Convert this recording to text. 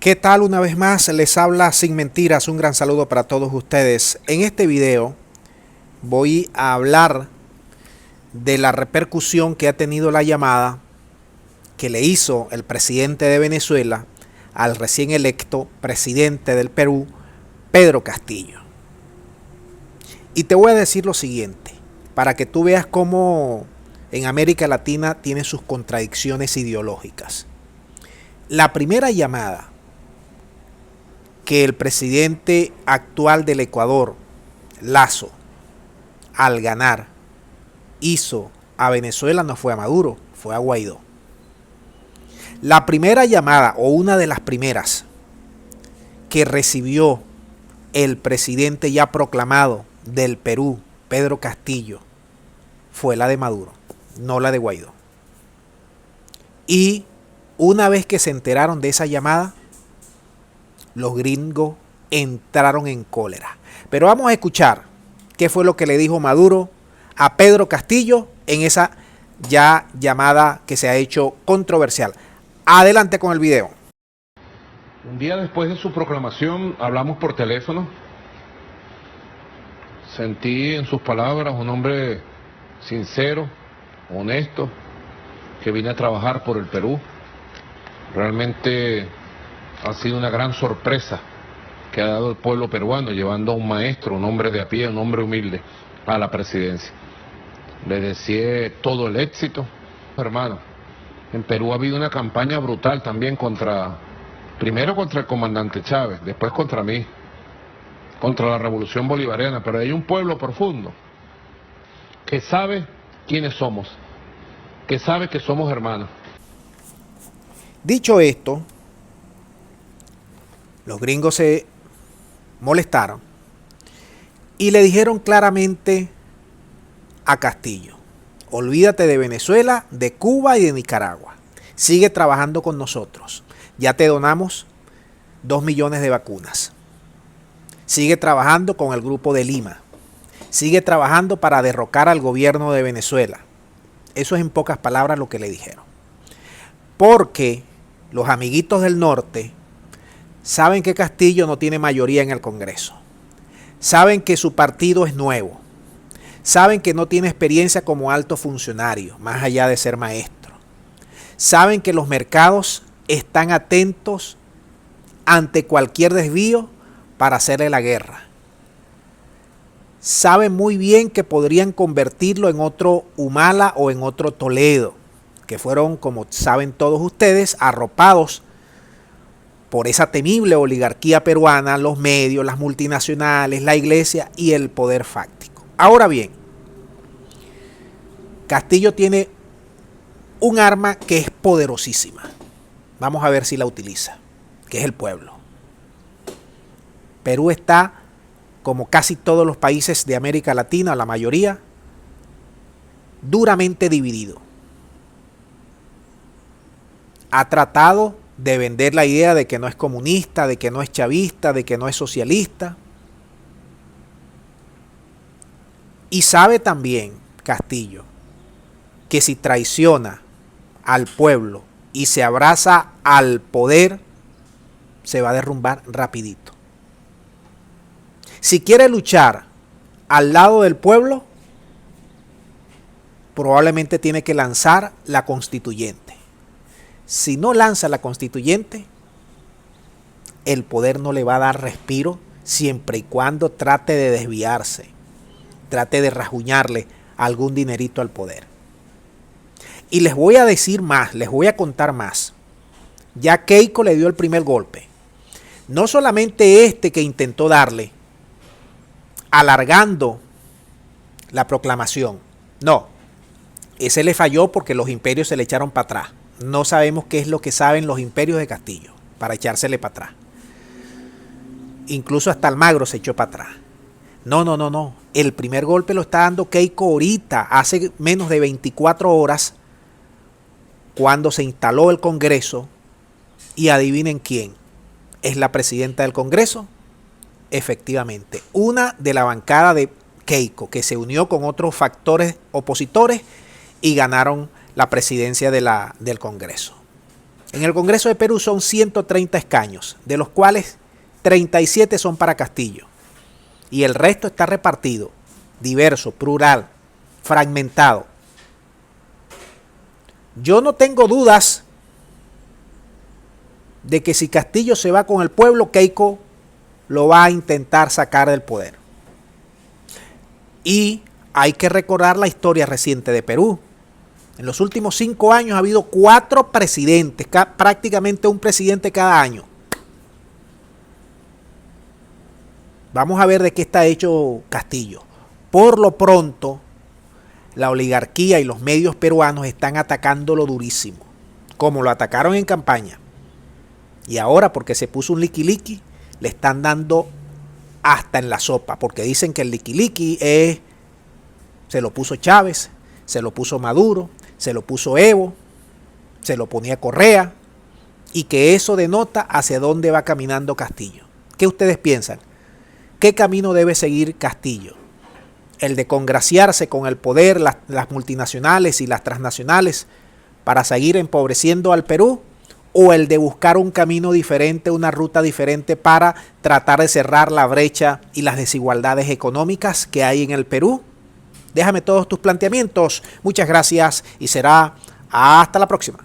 ¿Qué tal? Una vez más les habla Sin Mentiras, un gran saludo para todos ustedes. En este video voy a hablar de la repercusión que ha tenido la llamada que le hizo el presidente de Venezuela al recién electo presidente del Perú, Pedro Castillo. Y te voy a decir lo siguiente, para que tú veas cómo en América Latina tiene sus contradicciones ideológicas. La primera llamada que el presidente actual del Ecuador, Lasso, al ganar, hizo a Venezuela no fue a Maduro, fue a Guaidó. La primera llamada, o una de las primeras, que recibió el presidente ya proclamado del Perú, Pedro Castillo, fue la de Maduro, no la de Guaidó. Y una vez que se enteraron de esa llamada, los gringos entraron en cólera. Pero vamos a escuchar qué fue lo que le dijo Maduro a Pedro Castillo en esa ya llamada que se ha hecho controversial. Adelante con el video. Un día después de su proclamación hablamos por teléfono. Sentí en sus palabras un hombre sincero, honesto, que vine a trabajar por el Perú. Realmente ha sido una gran sorpresa que ha dado el pueblo peruano llevando a un maestro, un hombre de a pie, un hombre humilde a la presidencia. Le deseé todo el éxito. Hermano, en Perú ha habido una campaña brutal también primero contra el comandante Chávez, después contra mí, contra la revolución bolivariana, pero hay un pueblo profundo que sabe quiénes somos, que sabe que somos hermanos. Dicho esto, los gringos se molestaron y le dijeron claramente a Castillo: olvídate de Venezuela, de Cuba y de Nicaragua. Sigue trabajando con nosotros. Ya te donamos 2 millones de vacunas. Sigue trabajando con el Grupo de Lima. Sigue trabajando para derrocar al gobierno de Venezuela. Eso es en pocas palabras lo que le dijeron. Porque los amiguitos del norte saben que Castillo no tiene mayoría en el Congreso. Saben que su partido es nuevo. Saben que no tiene experiencia como alto funcionario, más allá de ser maestro. Saben que los mercados están atentos ante cualquier desvío para hacerle la guerra. Saben muy bien que podrían convertirlo en otro Humala o en otro Toledo, que fueron, como saben todos ustedes, arropados por esa temible oligarquía peruana, los medios, las multinacionales, la iglesia y el poder fáctico. Ahora bien, Castillo tiene un arma que es poderosísima. Vamos a ver si la utiliza, que es el pueblo. Perú está, como casi todos los países de América Latina, la mayoría, duramente dividido. Ha tratado de vender la idea de que no es comunista, de que no es chavista, de que no es socialista. Y sabe también Castillo que si traiciona al pueblo y se abraza al poder, se va a derrumbar rapidito. Si quiere luchar al lado del pueblo, probablemente tiene que lanzar la constituyente. Si no lanza la constituyente, el poder no le va a dar respiro siempre y cuando trate de desviarse, trate de rajuñarle algún dinerito al poder. Y les voy a decir más, les voy a contar más. Ya Keiko le dio el primer golpe. No solamente este que intentó darle, alargando la proclamación. No, ese le falló porque los imperios se le echaron para atrás. No sabemos qué es lo que saben los imperios de Castillo para echársele para atrás. Incluso hasta Almagro se echó para atrás. No. El primer golpe lo está dando Keiko ahorita, hace menos de 24 horas, cuando se instaló el Congreso. Y adivinen quién es la presidenta del Congreso. Efectivamente, una de la bancada de Keiko, que se unió con otros factores opositores y ganaron la presidencia del Congreso. En el Congreso de Perú son 130 escaños, de los cuales 37 son para Castillo. Y el resto está repartido, diverso, plural, fragmentado. Yo no tengo dudas de que si Castillo se va con el pueblo, Keiko lo va a intentar sacar del poder. Y hay que recordar la historia reciente de Perú. En los últimos 5 años ha habido 4 presidentes, prácticamente un presidente cada año. Vamos a ver de qué está hecho Castillo. Por lo pronto, la oligarquía y los medios peruanos están atacándolo durísimo, como lo atacaron en campaña. Y ahora, porque se puso un liqui-liqui, le están dando hasta en la sopa, porque dicen que el liqui-liqui se lo puso Chávez, se lo puso Maduro, se lo puso Evo, se lo ponía Correa, y que eso denota hacia dónde va caminando Castillo. ¿Qué ustedes piensan? ¿Qué camino debe seguir Castillo? ¿El de congraciarse con el poder, las multinacionales y las transnacionales para seguir empobreciendo al Perú? ¿O el de buscar un camino diferente, una ruta diferente para tratar de cerrar la brecha y las desigualdades económicas que hay en el Perú? Déjame todos tus planteamientos. Muchas gracias y será hasta la próxima.